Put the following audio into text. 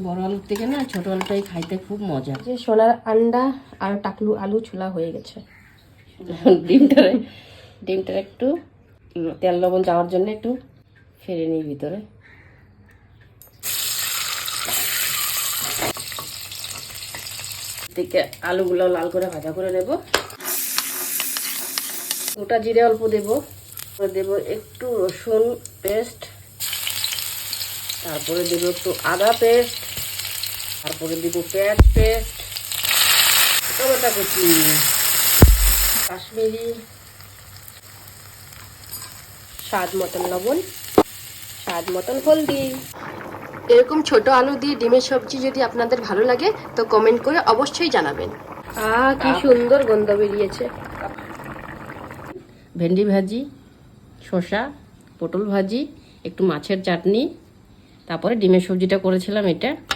বড় আলুর থেকে না ছোট আলুটাই খাইতে খুব মজা। যে সোনার আন্ডা আর টাকলু আলু ছোলা হয়ে গেছে। ডিমটা একটু তেল লবণ যাওয়ার জন্য একটু ফেলে নিই ভিতরে। থেকে আলুগুলো লাল করে ভাজা করে নেব। গোটা জিরে অল্প দেব, দেব একটু রসুন পেস্ট, তারপরে দেব একটু আদা পেস্ট, তারপরে দেব পেঁয়াজ পেস্ট, টমেটো কুচি, কাশ্মীরি, স্বাদ মতন লবণ, স্বাদ মতন হলদি। এরকম ছোট আলু দিয়ে ডিমের সবজি যদি আপনাদের ভালো লাগে তো কমেন্ট করে অবশ্যই জানাবেন। কি সুন্দর গন্ধ বেরিয়েছে। ভেন্ডি ভাজি, শসা, পটল ভাজি, একটু মাছের চাটনি, তারপরে ডিমের সবজিটা করেছিলাম এটা।